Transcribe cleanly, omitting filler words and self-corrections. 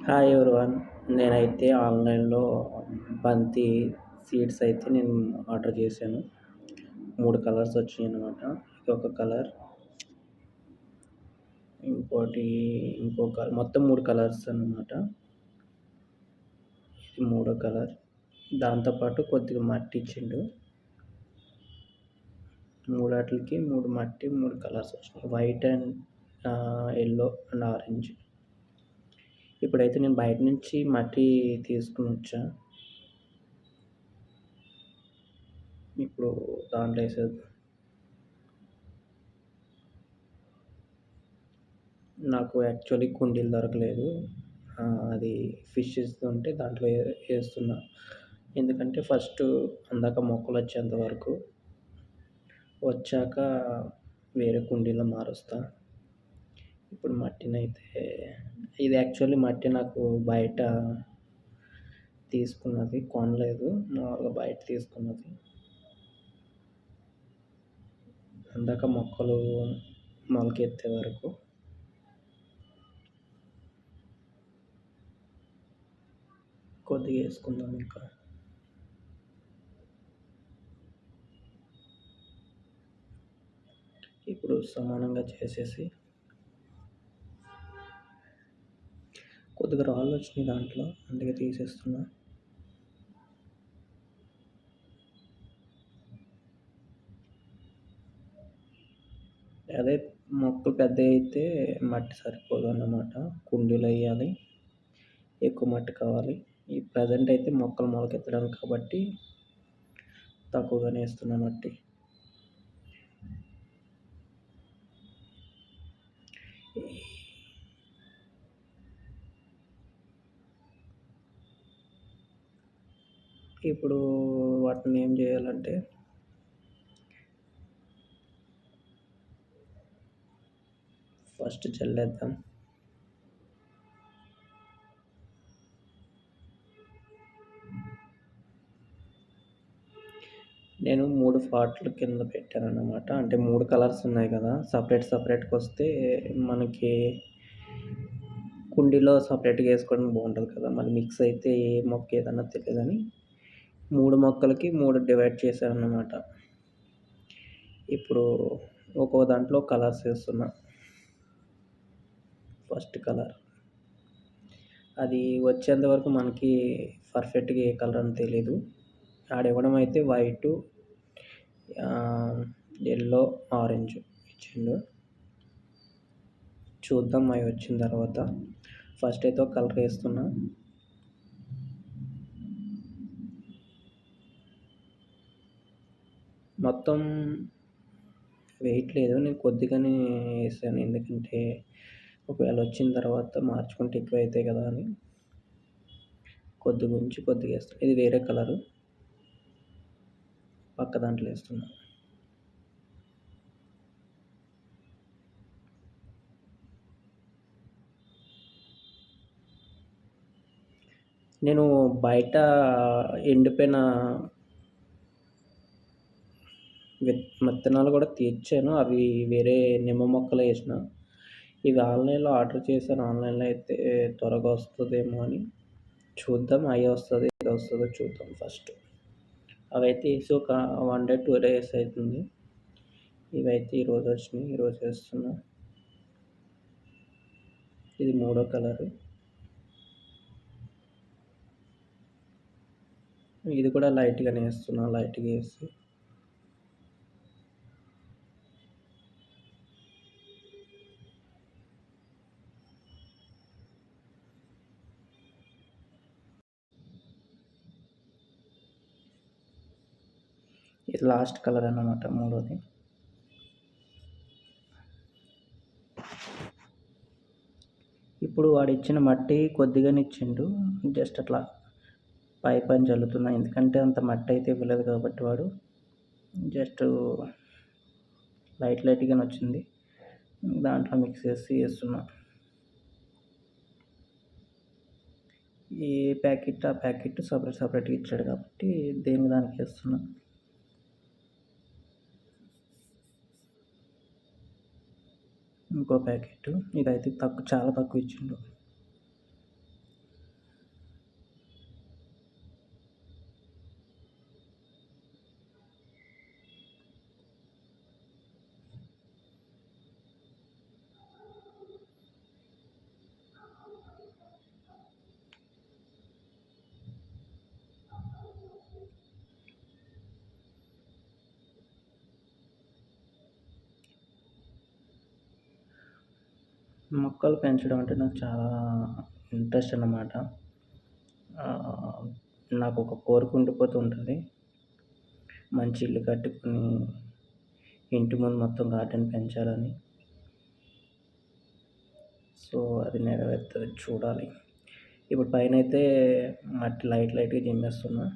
Hi everyone. నేనైతే ఆన్లైన్లో బంతి సీడ్స్ అయితే నేను ఆర్డర్ చేశాను. 3 కలర్స్ వచ్చినాయి అన్నమాట. ఇది ఒక కలర్, ఇంకో కలర్, మొత్తం 3 కలర్స్ అన్నమాట. ఇది మూడో కలర్. దాంతోపాటు కొద్దిగా మట్టి ఇచ్చిండు. మూడాటికి 3 మట్టి, 3 కలర్స్ వచ్చినాయి, white and yellow and orange. ఇప్పుడైతే నేను బయట నుంచి మట్టి తీసుకుని వచ్చా. ఇప్పుడు దాంట్లో వేసేది. నాకు యాక్చువల్లీ కుండీలు దొరకలేదు. అది ఫిషెస్ ఉంటే దాంట్లో వేస్తున్నా. ఎందుకంటే ఫస్ట్ అందాక మొక్కలు వచ్చేంత వరకు, వచ్చాక వేరే కుండీలో మారుస్తా. ఇప్పుడు మట్టినైతే, ఇది యాక్చువల్లీ మట్టి నాకు బయట తీసుకున్నది, కొనలేదు, మామూలుగా బయట తీసుకున్నది. అందాక మొక్కలు మొలకెత్తే వరకు కొద్దిగా వేసుకుందాం. ఇంకా ఇప్పుడు సమానంగా చేసేసి, కొద్దిగా రాళ్ళు వచ్చినాయి దాంట్లో, అందుకే తీసేస్తున్నా. అదే మొక్కలు పెద్ద అయితే మట్టి సరిపోదు అన్నమాట, కుండీలు వేయాలి, ఎక్కువ మట్టి కావాలి. ఈ ప్రజెంట్ అయితే మొక్కలు మొలకెత్తడానికి కాబట్టి తక్కువగానే వేస్తున్నా మట్టి. ఇప్పుడు వాటిని ఏం చేయాలంటే, ఫస్ట్ చల్లేద్దాం. నేను 3 పాట్లు కింద పెట్టాను అన్నమాట. అంటే 3 కలర్స్ ఉన్నాయి కదా, సపరేట్గా వస్తే మనకి కుండీలో సపరేట్గా వేసుకోవడానికి బాగుంటుంది కదా. మళ్ళీ మిక్స్ అయితే ఏ మొక్క ఏదన్నా తెలియదని 3 మొక్కలకి 3 డివైడ్ చేశాను అన్నమాట. ఇప్పుడు ఒక్కో దాంట్లో కలర్స్ వేస్తున్నా. ఫస్ట్ కలర్ అది వచ్చేంత వరకు మనకి పర్ఫెక్ట్గా ఏ కలర్ అని తెలీదు. ఆడివ్వడం అయితే వైటు, ఎల్లో, ఆరెంజ్ ఇచ్చిండు. చూద్దాం అవి వచ్చిన తర్వాత. ఫస్ట్ అయితే ఒక కలర్ వేస్తున్నా. మొత్తం వేయట్లేదు, నేను కొద్దిగానే వేసాను. ఎందుకంటే ఒకవేళ వచ్చిన తర్వాత మార్చుకుంటే ఎక్కువ అవుతాయి కదా అని కొద్దిగా ఉంచి కొద్దిగా వేస్తాను. ఇది వేరే కలరు, పక్క దాంట్లో వేస్తున్నా. నేను బయట ఎండిపోయిన విత్తనాలు కూడా తెచ్చాను, అవి వేరే నిమ్మ మొక్కలు వేసిన. ఇవి ఆన్లైన్లో ఆర్డర్ చేశాను. ఆన్లైన్లో అయితే త్వరగా వస్తుందేమో అని చూద్దాం. అవి వస్తుంది, ఇది వస్తుందో చూద్దాం ఫస్ట్. అవి అయితే వేసి ఒక 1 day 2 days అవుతుంది. ఇవైతే ఈరోజు వచ్చినాయి, ఈరోజు వేస్తున్నా. ఇది మూడో కలరు. ఇది కూడా లైట్గానే వేస్తున్నా, లైట్గా వేసి ఇది లాస్ట్ కలర్ అన్నమాట, మూడోది. ఇప్పుడు వాడు ఇచ్చిన మట్టి కొద్దిగానే ఇచ్చిండు, జస్ట్ అట్లా పైన చల్లుతున్నా. ఎందుకంటే అంత మట్టి అయితే ఇవ్వలేదు కాబట్టి వాడు జస్ట్ లైట్గానే వచ్చింది, దాంట్లో మిక్స్ చేసి వేస్తున్నా. ఏ ప్యాకెట్ ఆ ప్యాకెట్ సపరేట్గా ఇచ్చాడు కాబట్టి దేనికి దానికి వేస్తున్నా. ఇంకో ప్యాకెట్, ఇదైతే చాలా తక్కువ ఇచ్చిండు. మొక్కలు పెంచడం అంటే నాకు చాలా ఇంట్రెస్ట్ అన్నమాట. ఆహ్, నాకొక కోరిక ఉండిపోతూ ఉంటది. మంచి ఇల్లు కట్టుకొని, ఇంటి ముందు మొత్తం గార్డెన్ పెంచాలని. సో, అది నెరవేరుతది చూడాలి. ఇప్పుడు పైనైతే మట్టి లైట్‌గా చిమ్మేస్తున్నా.